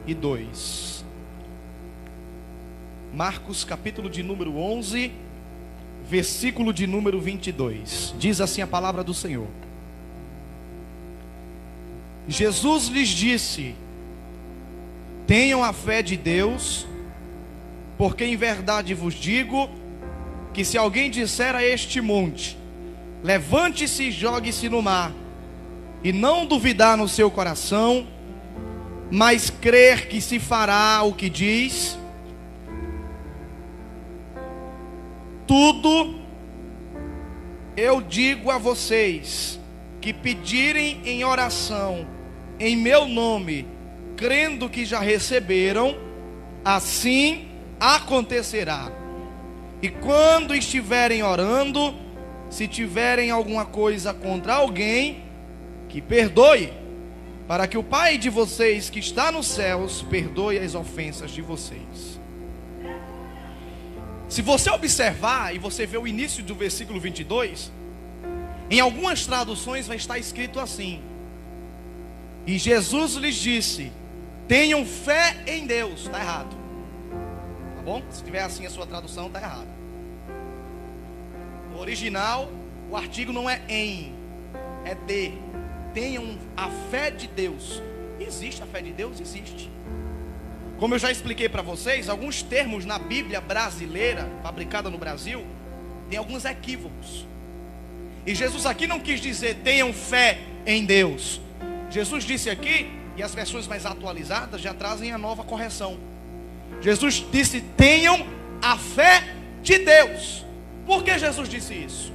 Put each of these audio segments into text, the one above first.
2. Marcos capítulo de número 11, versículo de número 22. Diz assim a palavra do Senhor: Jesus lhes disse: tenham a fé de Deus, porque em verdade vos digo que se alguém disser a este monte: levante-se e jogue-se no mar, e não duvidar no seu coração, mas crer que se fará o que diz, tudo eu digo a vocês que pedirem em oração em meu nome, crendo que já receberam, assim acontecerá. E quando estiverem orando, se tiverem alguma coisa contra alguém, que perdoe, para que o Pai de vocês que está nos céus perdoe as ofensas de vocês. Se você observar e você ver o início do versículo 22, em algumas traduções vai estar escrito assim: e Jesus lhes disse: tenham fé em Deus. Está errado, tá bom? Se tiver assim a sua tradução, está errado. No original, o artigo não é em, é de. Tenham a fé de Deus. Existe a fé de Deus? Existe. Como eu já expliquei para vocês, alguns termos na Bíblia brasileira, fabricada no Brasil, tem alguns equívocos. E Jesus aqui não quis dizer tenham fé em Deus. Jesus disse aqui, e as versões mais atualizadas já trazem a nova correção. Jesus disse: tenham a fé de Deus. Por que Jesus disse isso?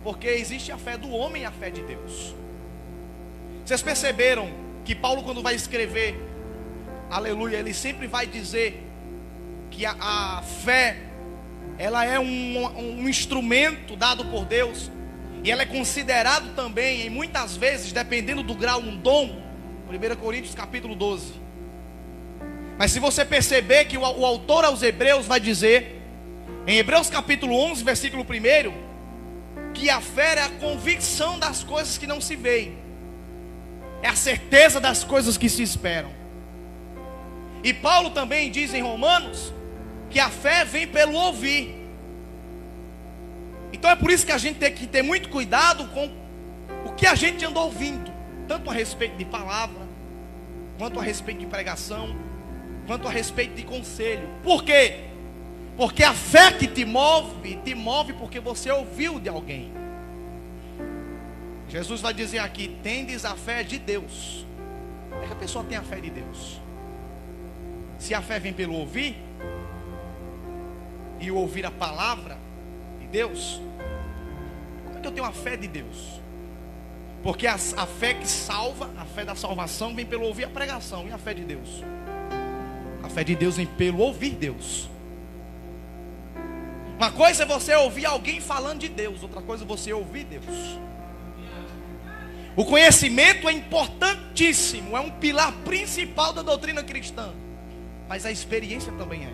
Porque existe a fé do homem e a fé de Deus. Vocês perceberam que Paulo, quando vai escrever, aleluia, ele sempre vai dizer que a fé, ela é um instrumento dado por Deus, e ela é considerado também, em muitas vezes, dependendo do grau, um dom. 1 Coríntios capítulo 12. Mas se você perceber que o autor aos Hebreus vai dizer, em Hebreus capítulo 11, versículo 1, que a fé é a convicção das coisas que não se veem, é a certeza das coisas que se esperam. E Paulo também diz em Romanos que a fé vem pelo ouvir. Então é por isso que a gente tem que ter muito cuidado com o que a gente anda ouvindo, tanto a respeito de palavra, quanto a respeito de pregação, quanto a respeito de conselho. Por quê? Porque a fé que te move porque você ouviu de alguém. Jesus vai dizer aqui: tendes a fé de Deus. É que a pessoa tem a fé de Deus. Se a fé vem pelo ouvir, e o ouvir a palavra de Deus, como é que eu tenho a fé de Deus? Porque a fé que salva, a fé da salvação, vem pelo ouvir a pregação. E a fé de Deus? A fé de Deus vem pelo ouvir Deus. Uma coisa é você ouvir alguém falando de Deus, outra coisa é você ouvir Deus. O conhecimento é importantíssimo, é um pilar principal da doutrina cristã, mas a experiência também é.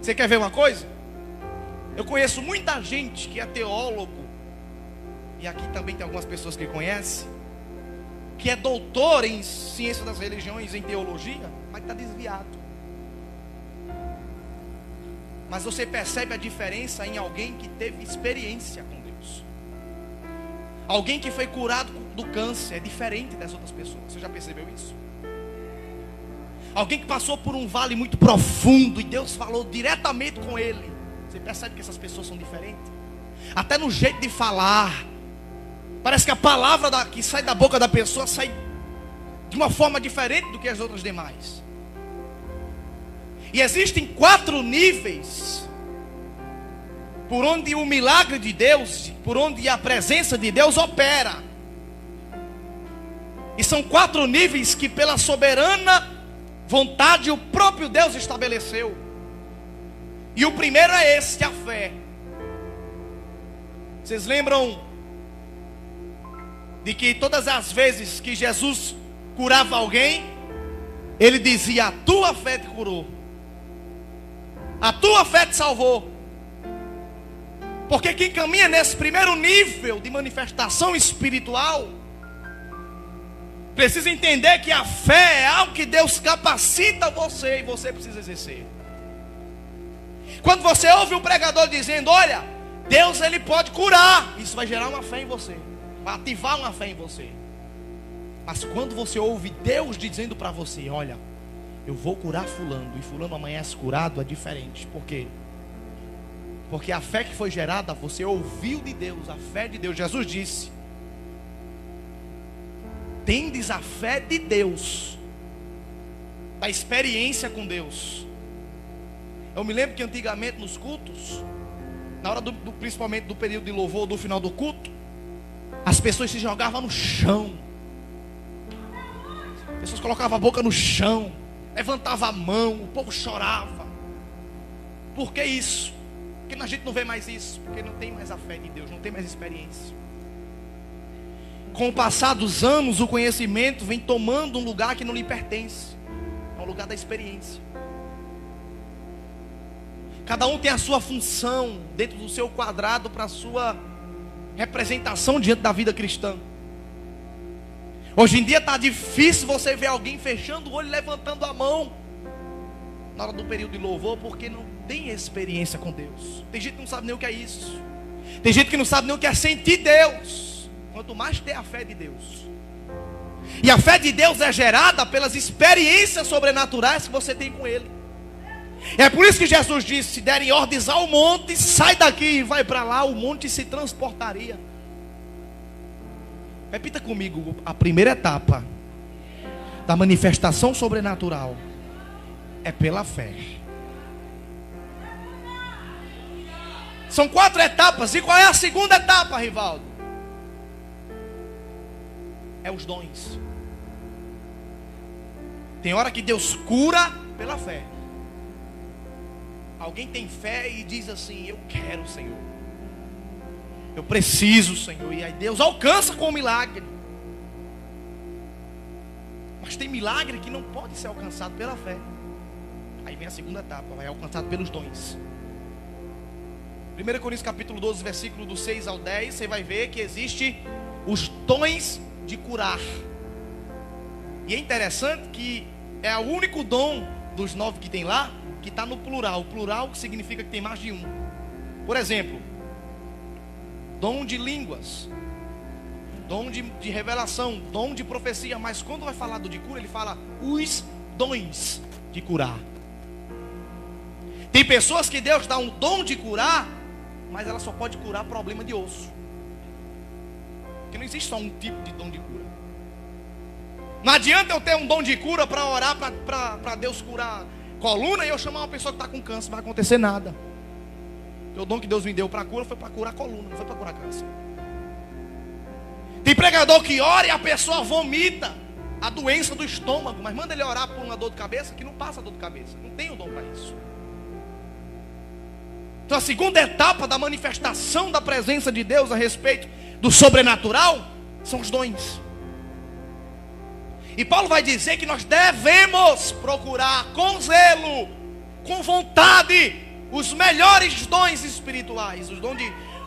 Você quer ver uma coisa? Eu conheço muita gente que é teólogo, e aqui também tem algumas pessoas que conhecem, que é doutor em ciência das religiões, em teologia, mas está desviado. Mas você percebe a diferença em alguém que teve experiência com Deus. Alguém que foi curado do câncer é diferente das outras pessoas. Você já percebeu isso? Alguém que passou por um vale muito profundo e Deus falou diretamente com ele. Você percebe que essas pessoas são diferentes? Até no jeito de falar. Parece que a palavra que sai da boca da pessoa sai de uma forma diferente do que as outras demais. E existem 4 níveis por onde o milagre de Deus, por onde a presença de Deus opera. E são 4 níveis que pela soberana vontade o próprio Deus estabeleceu. E o primeiro é esse, a fé. Vocês lembram de que todas as vezes que Jesus curava alguém, ele dizia: a tua fé te curou, a tua fé te salvou. Porque quem caminha nesse primeiro nível de manifestação espiritual precisa entender que a fé é algo que Deus capacita você e você precisa exercer. Quando você ouve um pregador dizendo: olha, Deus ele pode curar, isso vai gerar uma fé em você, vai ativar uma fé em você. Mas quando você ouve Deus dizendo para você: olha, eu vou curar fulano, e fulano amanhece curado, é diferente. Por quê? Porque a fé que foi gerada, você ouviu de Deus, a fé de Deus. Jesus disse: tendes a fé de Deus, da experiência com Deus. Eu me lembro que antigamente nos cultos, na hora principalmente do período de louvor, do final do culto, as pessoas se jogavam no chão. As pessoas colocavam a boca no chão, levantavam a mão, o povo chorava. Por que isso? Porque a gente não vê mais isso, porque não tem mais a fé de Deus, não tem mais experiência. Com o passar dos anos, o conhecimento vem tomando um lugar que não lhe pertence. É um lugar da experiência. Cada um tem a sua função dentro do seu quadrado para a sua representação diante da vida cristã. Hoje em dia está difícil você ver alguém fechando o olho e levantando a mão na hora do período de louvor, porque não tem experiência com Deus. Tem gente que não sabe nem o que é isso. Tem gente que não sabe nem o que é sentir Deus, quanto mais ter a fé de Deus. E a fé de Deus é gerada pelas experiências sobrenaturais que você tem com Ele. É por isso que Jesus disse: se derem ordens ao monte, sai daqui e vai para lá, o monte se transportaria. Repita comigo: a primeira etapa da manifestação sobrenatural é pela fé. São 4 etapas. E qual é a segunda etapa, Rivaldo? É os dons. Tem hora que Deus cura pela fé. Alguém tem fé e diz assim: eu quero, Senhor, eu preciso, Senhor. E aí Deus alcança com o milagre. Mas tem milagre que não pode ser alcançado pela fé. Aí vem a segunda etapa, vai alcançado pelos dons. 1 Coríntios capítulo 12, versículo do 6 ao 10, você vai ver que existe os dons de curar. E é interessante que é o único dom dos 9 que tem lá que está no plural. O plural significa que tem mais de um. Por exemplo, dom de línguas, dom de revelação, dom de profecia. Mas quando vai falar do de cura, ele fala os dons de curar. Tem pessoas que Deus dá um dom de curar, mas ela só pode curar problema de osso. Porque não existe só um tipo de dom de cura. Não adianta eu ter um dom de cura para orar para Deus curar coluna e eu chamar uma pessoa que está com câncer, não vai acontecer nada. Porque o dom que Deus me deu para cura foi para curar coluna, não foi para curar câncer. Tem pregador que ora e a pessoa vomita a doença do estômago, mas manda ele orar por uma dor de cabeça que não passa dor de cabeça. Não tem o dom para isso. Então a segunda etapa da manifestação da presença de Deus a respeito do sobrenatural são os dons. E Paulo vai dizer que nós devemos procurar com zelo, com vontade, os melhores dons espirituais.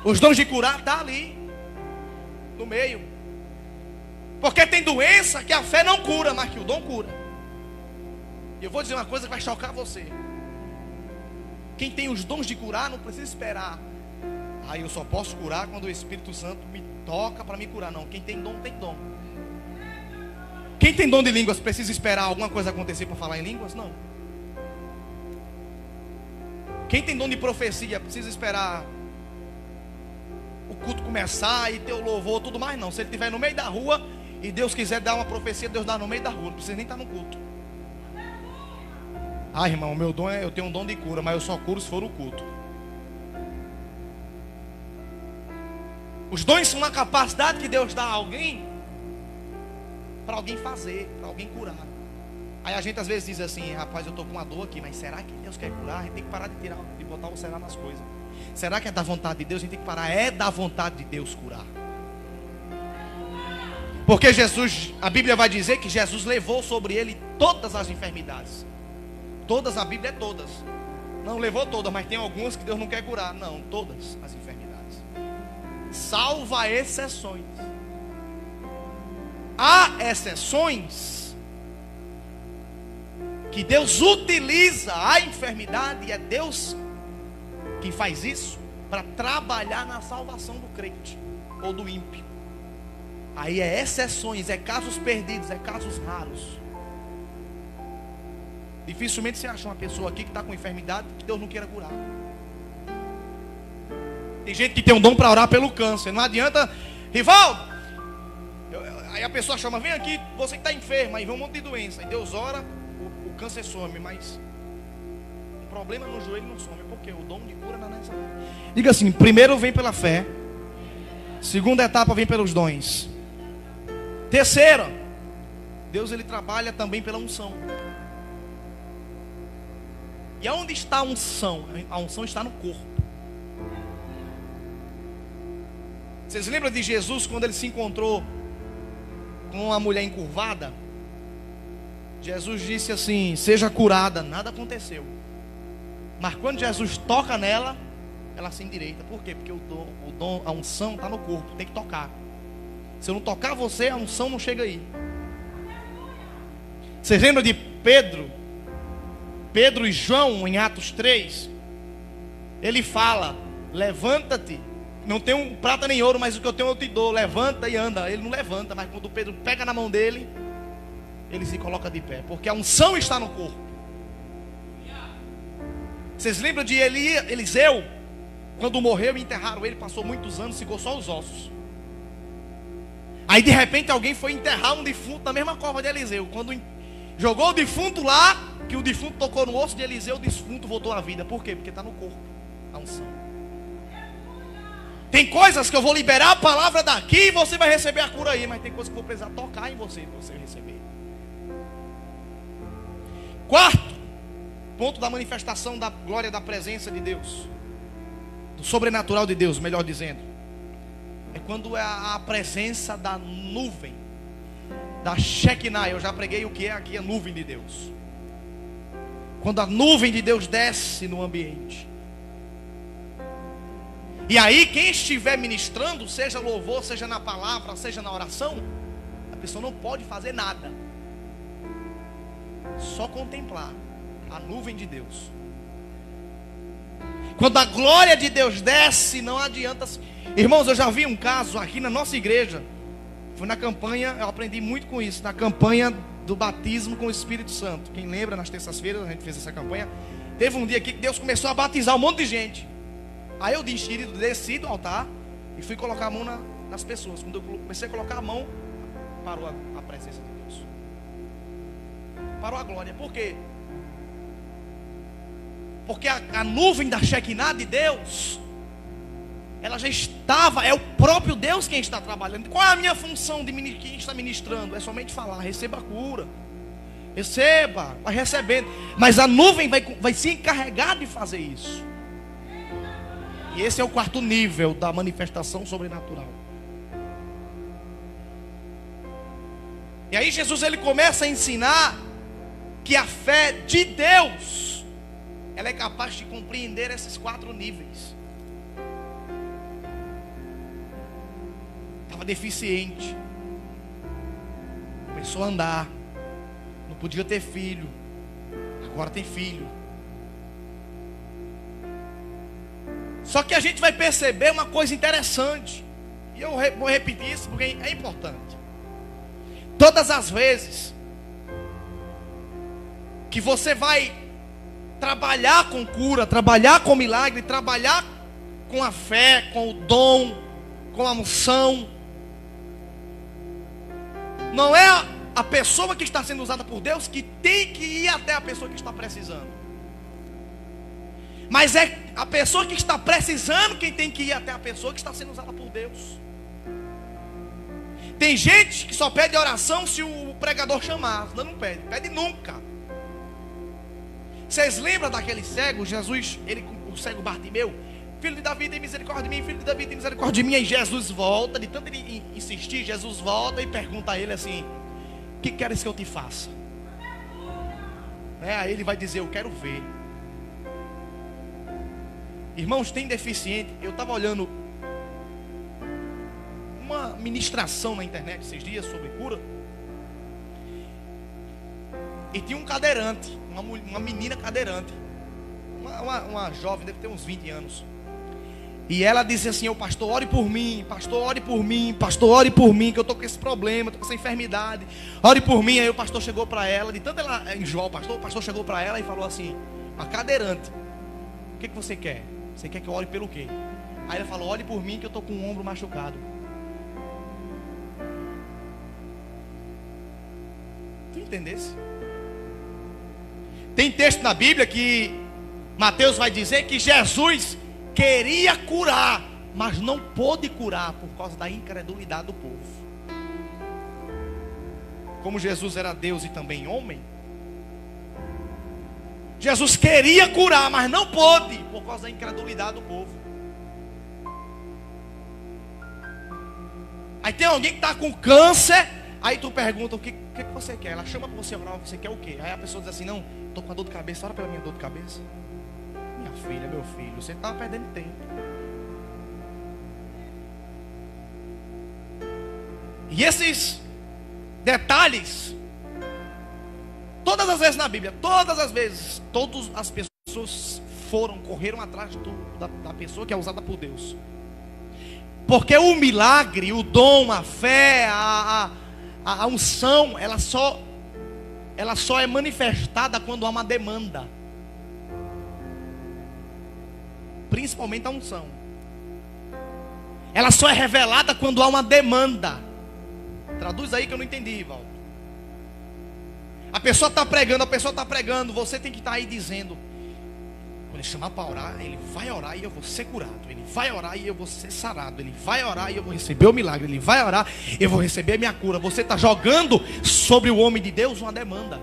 Os dons de curar estão ali, no meio. Porque tem doença que a fé não cura, mas que o dom cura. E eu vou dizer uma coisa que vai chocar você. Quem tem os dons de curar não precisa esperar: eu só posso curar quando o Espírito Santo me toca para me curar. Não, quem tem dom, tem dom. Quem tem dom de línguas precisa esperar alguma coisa acontecer para falar em línguas? Não. Quem tem dom de profecia precisa esperar o culto começar e ter o louvor, tudo mais? Não. Se ele estiver no meio da rua e Deus quiser dar uma profecia, Deus dá no meio da rua, não precisa nem estar no culto. Irmão, meu dom eu tenho um dom de cura, mas eu só curo se for o culto. Os dons são uma capacidade que Deus dá a alguém, para alguém fazer, para alguém curar. Aí a gente às vezes diz assim: rapaz, eu estou com uma dor aqui, mas será que Deus quer curar? A gente tem que parar de botar o será nas coisas. Será que é da vontade de Deus? A gente tem que parar. É da vontade de Deus curar. Porque Jesus, a Bíblia vai dizer que Jesus levou sobre ele todas as enfermidades. Todas, a Bíblia é todas. Não levou todas, mas tem algumas que Deus não quer curar. Não, todas as enfermidades. Salva exceções. há exceções que Deus utiliza a enfermidade, e é Deus quem faz isso para trabalhar na salvação do crente ou do ímpio. Aí é exceções, é casos perdidos, é casos raros. Dificilmente você acha uma pessoa aqui que está com enfermidade que Deus não queira curar. Tem gente que tem um dom para orar pelo câncer. Não adianta, Rivaldo. Aí a pessoa chama, vem aqui, você que está enfermo. Aí vem um monte de doença. Aí Deus ora, o câncer some. Mas o problema no joelho não some. Porque o dom de cura não é nessa. Diga assim, primeiro vem pela fé. Segunda etapa vem pelos dons. Terceira, Deus ele trabalha também pela unção. E aonde está a unção? A unção está no corpo. Vocês lembram de Jesus quando ele se encontrou com uma mulher encurvada? Jesus disse assim, seja curada. Nada aconteceu. Mas quando Jesus toca nela, ela se endireita. Por quê? Porque a unção está no corpo, tem que tocar. Se eu não tocar você, a unção não chega aí. Vocês lembram de Pedro e João em Atos 3? Ele fala, levanta-te. Não tenho prata nem ouro, mas o que eu tenho eu te dou. Levanta e anda. Ele não levanta, mas quando Pedro pega na mão dele, ele se coloca de pé, porque a unção está no corpo. Vocês lembram de Eliseu? Quando morreu e enterraram ele, passou muitos anos, ficou só os ossos. Aí de repente alguém foi enterrar um defunto na mesma cova de Eliseu. Quando jogou o defunto lá, que o defunto tocou no osso de Eliseu, o defunto voltou à vida. Por quê? Porque está no corpo, a unção. Tem coisas que eu vou liberar a palavra daqui e você vai receber a cura aí. Mas tem coisas que eu vou precisar tocar em você para você receber. Quarto ponto da manifestação da glória da presença de Deus, do sobrenatural de Deus, melhor dizendo, é quando é a presença da nuvem, da Shekinah. Eu já preguei o que é aqui a nuvem de Deus. Quando a nuvem de Deus desce no ambiente. E aí quem estiver ministrando, seja louvor, seja na palavra, seja na oração, a pessoa não pode fazer nada, só contemplar a nuvem de Deus. Quando a glória de Deus desce, não adianta. Irmãos, eu já vi um caso aqui na nossa igreja. Foi na campanha, eu aprendi muito com isso, na campanha do batismo com o Espírito Santo. Quem lembra, nas terças-feiras a gente fez essa campanha. Teve um dia aqui que Deus começou a batizar um monte de gente. Aí eu desci do altar e fui colocar a mão nas pessoas. Quando eu comecei a colocar a mão, parou a presença de Deus. Parou a glória. Por quê? Porque a nuvem da Shekinah de Deus, ela já estava, é o próprio Deus quem está trabalhando. Qual é a minha função de quem está ministrando? É somente falar, receba a cura. Receba, vai recebendo. Mas a nuvem vai se encarregar de fazer isso. E esse é o quarto nível da manifestação sobrenatural. E aí Jesus ele começa a ensinar que a fé de Deus, ela é capaz de compreender esses quatro níveis. Estava deficiente, começou a andar, não podia ter filho, agora tem filho. Só que a gente vai perceber uma coisa interessante, e eu vou repetir isso porque é importante. Todas as vezes que você vai trabalhar com cura, trabalhar com milagre, trabalhar com a fé, com o dom, com a unção, não é a pessoa que está sendo usada por Deus que tem que ir até a pessoa que está precisando, mas é a pessoa que está precisando quem tem que ir até a pessoa que está sendo usada por Deus. Tem gente que só pede oração se o pregador chamar, senão não pede nunca. Vocês lembram daquele cego? Jesus, o cego Bartimeu, filho de Davi, tem misericórdia de mim, filho de Davi, tem misericórdia de mim. Aí Jesus volta, de tanto ele insistir, Jesus volta e pergunta a ele assim: o que queres que eu te faça? Aí ele vai dizer: eu quero ver. Irmãos, tem deficiente. Eu estava olhando ministração na internet esses dias sobre cura. E tinha um cadeirante, uma menina cadeirante, uma jovem, deve ter uns 20 anos. E ela disse assim: "Ô pastor, ore por mim, pastor, ore por mim, pastor, ore por mim, que eu estou com esse problema, estou com essa enfermidade, ore por mim." Aí o pastor chegou para ela, de tanto ela enjoar o pastor chegou para ela e falou assim: "Uma cadeirante, o que você quer? Você quer que eu ore pelo quê?" Aí ela falou: "Ore por mim, que eu estou com o ombro machucado." Tu entendesse? Tem texto na Bíblia que Mateus vai dizer que Jesus queria curar, mas não pôde curar por causa da incredulidade do povo. Como Jesus era Deus e também homem, Jesus queria curar, mas não pôde por causa da incredulidade do povo. Aí tem alguém que está com câncer, aí tu pergunta: o que você quer? Ela chama para você orar, você quer o quê? Aí a pessoa diz assim: "Não, estou com a dor de cabeça, ora pela minha dor de cabeça." Minha filha, meu filho, você está perdendo tempo. E esses detalhes, todas as vezes na Bíblia, todas as vezes, todas as pessoas correram atrás da pessoa que é usada por Deus. Porque o milagre, o dom, a fé, a unção, ela só é manifestada quando há uma demanda. Principalmente a unção. Ela só é revelada quando há uma demanda. Traduz aí que eu não entendi, Valdo. A pessoa está pregando, você tem que estar aí dizendo: quando ele chamar para orar, ele vai orar e eu vou ser curado. Ele vai orar e eu vou ser sarado. Ele vai orar e eu vou receber o milagre. Ele vai orar e eu vou receber a minha cura. Você está jogando sobre o homem de Deus uma demanda.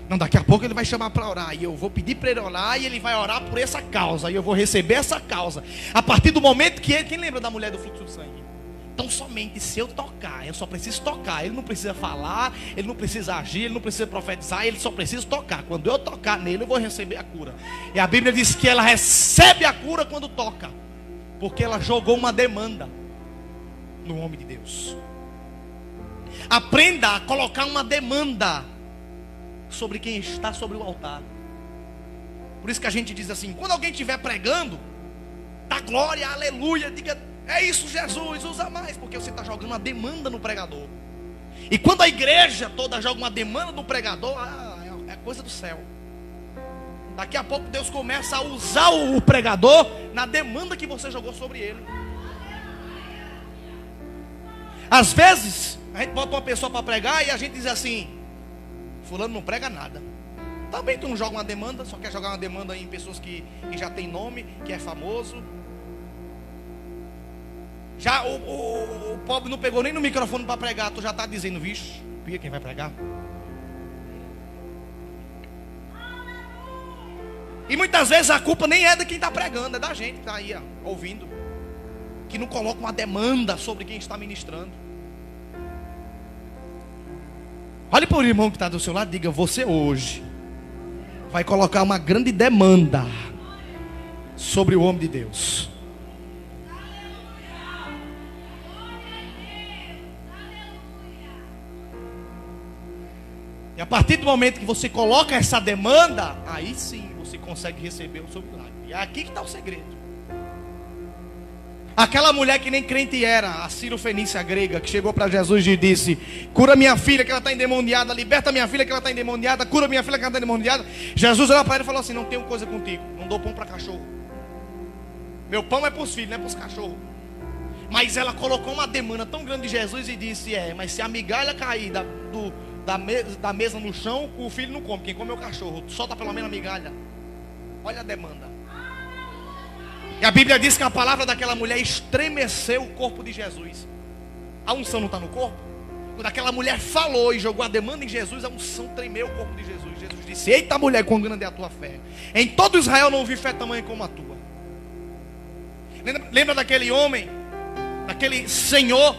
Não, daqui a pouco ele vai chamar para orar e eu vou pedir para ele orar e ele vai orar por essa causa e eu vou receber essa causa. A partir do momento que ele... Quem lembra da mulher do fluxo de sangue? Então somente se eu tocar, eu só preciso tocar. Ele não precisa falar, ele não precisa agir, ele não precisa profetizar, ele só precisa tocar. Quando eu tocar nele, eu vou receber a cura. E a Bíblia diz que ela recebe a cura quando toca, porque ela jogou uma demanda no homem de Deus. Aprenda a colocar uma demanda sobre quem está sobre o altar. Por isso que a gente diz assim: quando alguém estiver pregando, dá glória, aleluia, diga: é isso, Jesus, usa mais, porque você está jogando uma demanda no pregador. E quando a igreja toda joga uma demanda no pregador, é coisa do céu. Daqui a pouco Deus começa a usar o pregador na demanda que você jogou sobre ele. Às vezes a gente bota uma pessoa para pregar e a gente diz assim: fulano não prega nada. Também tu não joga uma demanda, só quer jogar uma demanda em pessoas que já tem nome, que é famoso. Já o pobre não pegou nem no microfone para pregar, tu já está dizendo: vixe, via quem vai pregar. E muitas vezes a culpa nem é de quem está pregando, é da gente que está aí ouvindo, que não coloca uma demanda sobre quem está ministrando. Olhe para o irmão que está do seu lado e diga: você hoje vai colocar uma grande demanda sobre o homem de Deus. E a partir do momento que você coloca essa demanda, aí sim você consegue receber o seu milagre. E é aqui que está o segredo. Aquela mulher que nem crente era, a Cirofenícia grega, que chegou para Jesus e disse: cura minha filha que ela está endemoniada, liberta minha filha que ela está endemoniada, cura minha filha que ela está endemoniada. Jesus olhou para ele e falou assim: não tenho coisa contigo, não dou pão para cachorro. Meu pão é para os filhos, não é para os cachorros. Mas ela colocou uma demanda tão grande de Jesus e disse: mas se a migalha cair da mesa no chão, o filho não come, quem come é o cachorro. Solta pelo menos a migalha. Olha a demanda. E a Bíblia diz que a palavra daquela mulher estremeceu o corpo de Jesus. A unção não está no corpo? Quando aquela mulher falou e jogou a demanda em Jesus, a unção tremeu o corpo de Jesus. Jesus disse: eita mulher, quão grande é a tua fé. Em todo Israel não vi fé tamanha como a tua. Lembra daquele homem, daquele senhor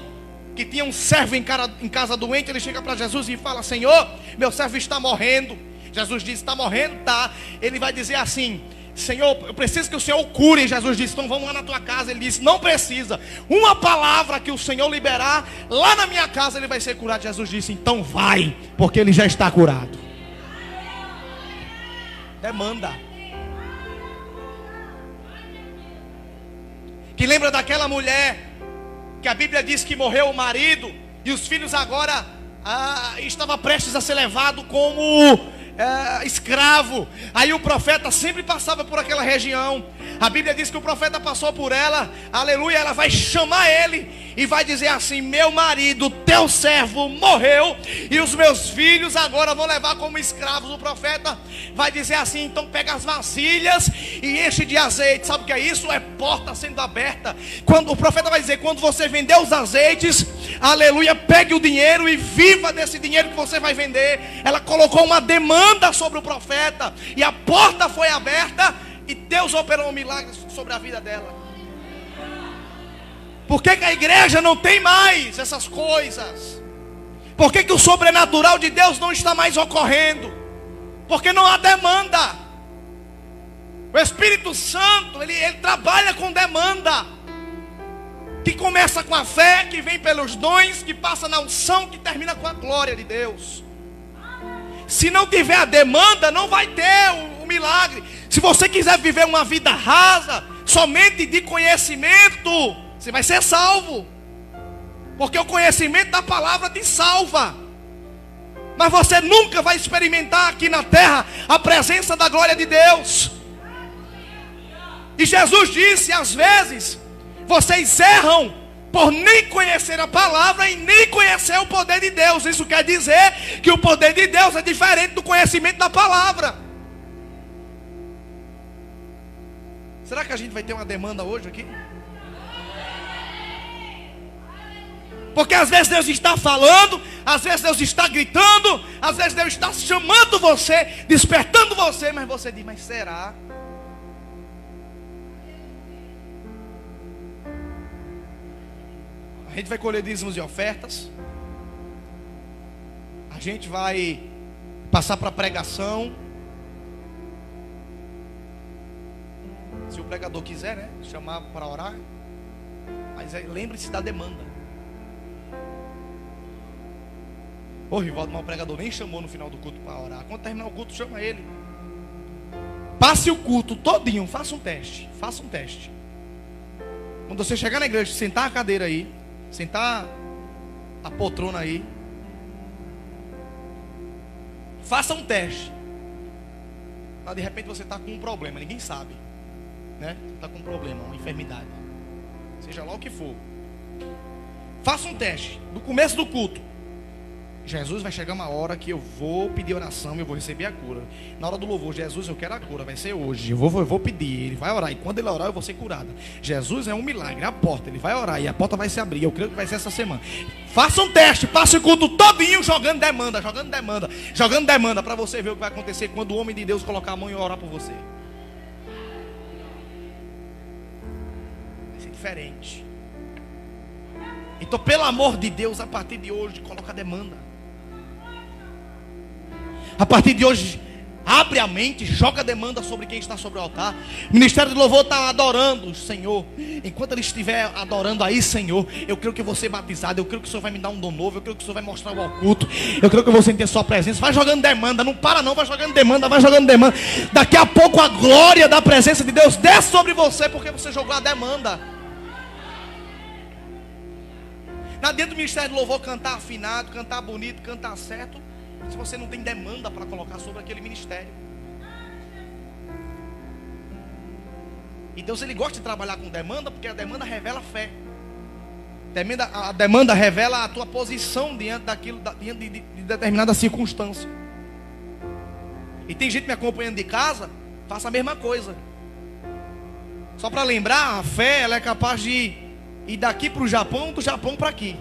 que tinha um servo em casa doente? Ele chega para Jesus e fala: Senhor, meu servo está morrendo. Jesus diz: está morrendo? Tá. Ele vai dizer assim: Senhor, eu preciso que o Senhor cure. Jesus disse, então vamos lá na tua casa. Ele disse, não precisa. Uma palavra que o Senhor liberar, lá na minha casa ele vai ser curado. Jesus disse, então vai, porque ele já está curado. Demanda. Que lembra daquela mulher que a Bíblia diz que morreu o marido e os filhos agora estavam prestes a ser levados como escravo. Aí o profeta sempre passava por aquela região. A Bíblia diz que o profeta passou por ela, aleluia. Ela vai chamar ele e vai dizer assim: meu marido, teu servo morreu, e os meus filhos agora vão levar como escravos. O profeta vai dizer assim: então pega as vasilhas e enche de azeite. Sabe o que é isso? É porta sendo aberta. Quando o profeta vai dizer, quando você vender os azeites, aleluia, pegue o dinheiro e viva desse dinheiro que você vai vender. Ela colocou uma demanda sobre o profeta, e a porta foi aberta, e Deus operou um milagre sobre a vida dela. Por que a igreja não tem mais essas coisas? Por que o sobrenatural de Deus não está mais ocorrendo? Porque não há demanda. O Espírito Santo, ele trabalha com demanda, que começa com a fé, que vem pelos dons, que passa na unção, que termina com a glória de Deus. Se não tiver a demanda, não vai ter o milagre. Se você quiser viver uma vida rasa, somente de conhecimento, você vai ser salvo, porque o conhecimento da palavra te salva. Mas você nunca vai experimentar aqui na terra a presença da glória de Deus. E Jesus disse, às vezes vocês erram por nem conhecer a palavra e nem conhecer o poder de Deus. Isso quer dizer que o poder de Deus é diferente do conhecimento da palavra. Será que a gente vai ter uma demanda hoje aqui? Porque às vezes Deus está falando, às vezes Deus está gritando, às vezes Deus está chamando você, despertando você, mas você diz, mas será? A gente vai colher dízimos e ofertas, a gente vai passar para a pregação, se o pregador quiser, né, chamar para orar. Mas lembre-se da demanda. Ô Rivaldo, mas o pregador nem chamou no final do culto para orar. Quando terminar o culto, chama ele. Passe o culto todinho, faça um teste. Faça um teste. Quando você chegar na igreja, sentar a cadeira aí, sentar a poltrona aí, faça um teste. Mas de repente você está com um problema, ninguém sabe, né? Está com um problema, uma enfermidade, seja lá o que for. Faça um teste. No começo do culto, Jesus, vai chegar uma hora que eu vou pedir oração e eu vou receber a cura. Na hora do louvor, Jesus, eu quero a cura, vai ser hoje. Eu vou pedir, ele vai orar, e quando ele orar eu vou ser curada. Jesus é um milagre, a porta, ele vai orar e a porta vai se abrir. Eu creio que vai ser essa semana. Faça um teste, passe o culto todinho jogando demanda, jogando demanda, jogando demanda, para você ver o que vai acontecer quando o homem de Deus colocar a mão e orar por você. Vai ser diferente. Então, pelo amor de Deus, a partir de hoje, coloca a demanda. A partir de hoje, abre a mente, joga a demanda sobre quem está sobre o altar. O ministério do louvor está adorando o Senhor. Enquanto ele estiver adorando aí, Senhor, eu creio que eu vou ser batizado. Eu creio que o Senhor vai me dar um dom novo. Eu creio que o Senhor vai mostrar o oculto. Eu creio que eu vou sentir a sua presença. Vai jogando demanda, não para não, vai jogando demanda, vai jogando demanda. Daqui a pouco a glória da presença de Deus desce sobre você, porque você jogou a demanda. Não adianta o ministério do louvor cantar afinado, cantar bonito, cantar certo, se você não tem demanda para colocar sobre aquele ministério. E Deus, ele gosta de trabalhar com demanda, porque a demanda revela fé. A demanda revela a tua posição diante daquilo, diante de determinada circunstância. E tem gente me acompanhando de casa, faça a mesma coisa. Só para lembrar, a fé, ela é capaz de ir daqui para o Japão, do Japão para aqui.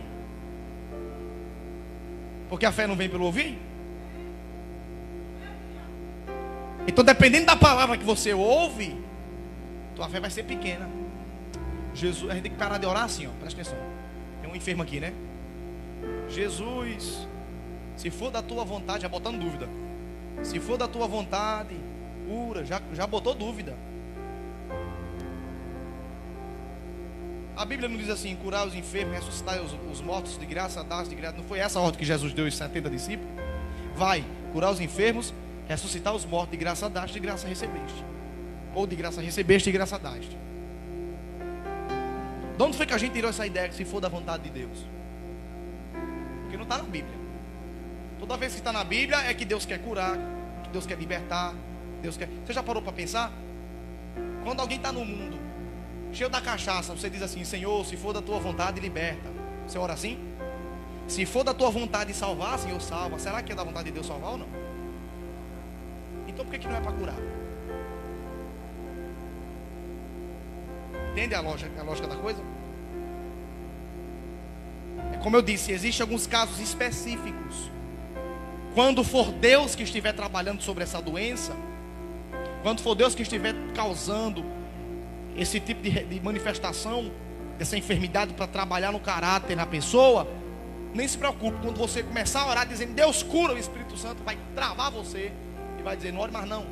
Porque a fé não vem pelo ouvir. Então, dependendo da palavra que você ouve, tua fé vai ser pequena. Jesus, a gente tem que parar de orar assim, ó, presta atenção. Tem um enfermo aqui, né? Jesus, se for da tua vontade, já botando dúvida. Se for da tua vontade, Cura, já botou dúvida. A Bíblia não diz assim: curar os enfermos, ressuscitar os mortos, de graça, dar de graça. Não foi essa a ordem que Jesus deu aos 70 discípulos? Vai, curar os enfermos, ressuscitar os mortos, de graça daste, de graça recebeste. Ou de graça recebeste, de graça daste. De onde foi que a gente tirou essa ideia que se for da vontade de Deus? Porque não está na Bíblia. Toda vez que está na Bíblia é que Deus quer curar, que Deus quer libertar, Deus quer... Você já parou para pensar? Quando alguém está no mundo cheio da cachaça, você diz assim: Senhor, se for da tua vontade, liberta. Você ora assim? Se for da tua vontade salvar, Senhor, salva. Será que é da vontade de Deus salvar ou não? Então por que não é para curar? Entende a lógica da coisa? É como eu disse, existem alguns casos específicos. Quando for Deus que estiver trabalhando sobre essa doença, quando for Deus que estiver causando esse tipo de manifestação dessa enfermidade para trabalhar no caráter na pessoa, nem se preocupe. Quando você começar a orar dizendo Deus cura, o Espírito Santo vai travar você e vai dizer: não ore mais não.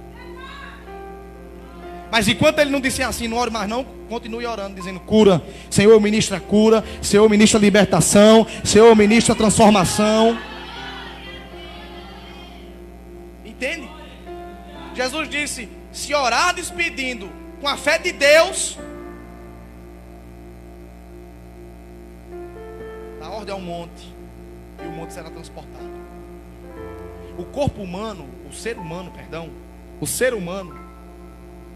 Mas enquanto ele não disser assim, não ore mais não, continue orando, dizendo: cura, Senhor, ministra cura, Senhor, ministra libertação, Senhor, ministra transformação. Entende? Jesus disse: se orardes pedindo com a fé de Deus, dá ordem ao monte, e o monte será transportado. O corpo humano, o ser humano,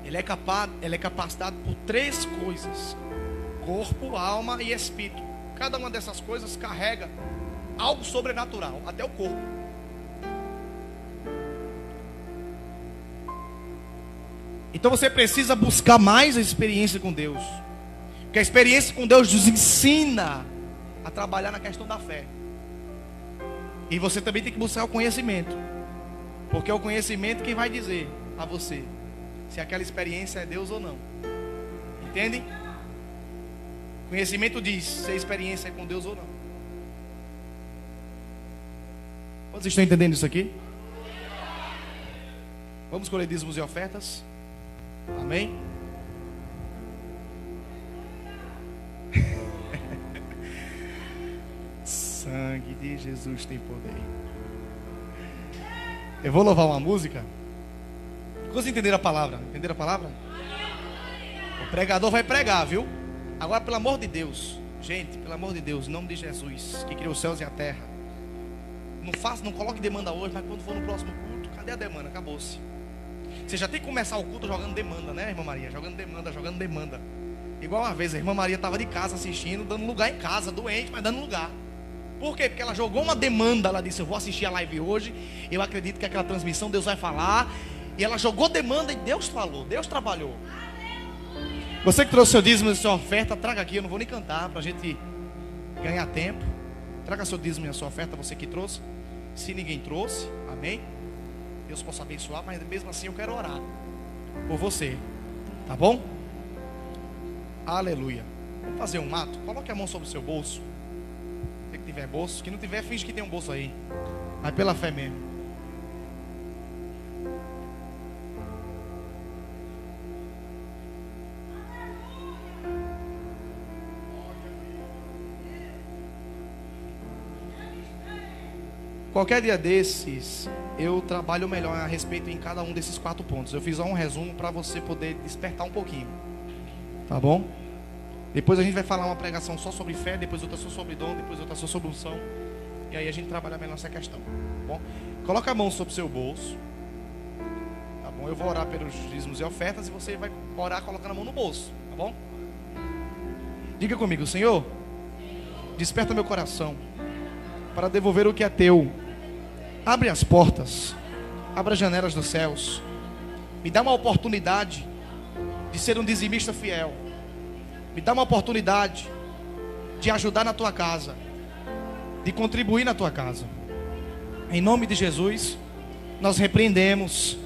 ele é capacitado por 3 coisas: corpo, alma e espírito. Cada uma dessas coisas carrega algo sobrenatural, até o corpo. Então você precisa buscar mais a experiência com Deus, porque a experiência com Deus nos ensina a trabalhar na questão da fé. E você também tem que buscar o conhecimento, porque é o conhecimento que vai dizer a você se aquela experiência é Deus ou não. Entende? Conhecimento diz se a experiência é com Deus ou não. Vocês estão entendendo isso aqui? Vamos escolher dízimos e ofertas. Amém? Sangue de Jesus tem poder. Eu vou louvar uma música. Vocês entenderam a palavra? Entenderam a palavra? O pregador vai pregar, viu? Agora, pelo amor de Deus, gente, pelo amor de Deus, em nome de Jesus, que criou os céus e a terra, não coloque demanda hoje, mas quando for no próximo culto, cadê a demanda? Acabou-se. Você já tem que começar o culto jogando demanda, né, irmã Maria? Jogando demanda. Igual uma vez a irmã Maria estava de casa assistindo, dando lugar em casa, doente, mas dando lugar. Por quê? Porque ela jogou uma demanda. Ela disse: eu vou assistir a live hoje, eu acredito que aquela transmissão Deus vai falar. E ela jogou demanda e Deus falou, Deus trabalhou. Você que trouxe seu dízimo e sua oferta, traga aqui. Eu não vou nem cantar para a gente ganhar tempo. Traga seu dízimo e a sua oferta, você que trouxe. Se ninguém trouxe, amém, Deus possa abençoar, mas mesmo assim eu quero orar por você, tá bom? Aleluia. Vamos fazer um ato. Coloque a mão sobre o seu bolso. Se tiver bolso, que não tiver, finge que tem um bolso aí. Mas pela fé mesmo. Qualquer dia desses, eu trabalho melhor a respeito em cada um desses 4 pontos. Eu fiz só um resumo para você poder despertar um pouquinho. Tá bom? Depois a gente vai falar uma pregação só sobre fé, depois outra só sobre dom, depois outra só sobre unção. E aí a gente trabalha melhor essa questão. Tá bom? Coloca a mão sobre o seu bolso. Tá bom? Eu vou orar pelos dízimos e ofertas e você vai orar colocando a mão no bolso. Tá bom? Diga comigo: Senhor, desperta meu coração para devolver o que é teu. Abre as portas, abra as janelas dos céus, me dá uma oportunidade de ser um dizimista fiel, me dá uma oportunidade de ajudar na tua casa, de contribuir na tua casa. Em nome de Jesus, nós repreendemos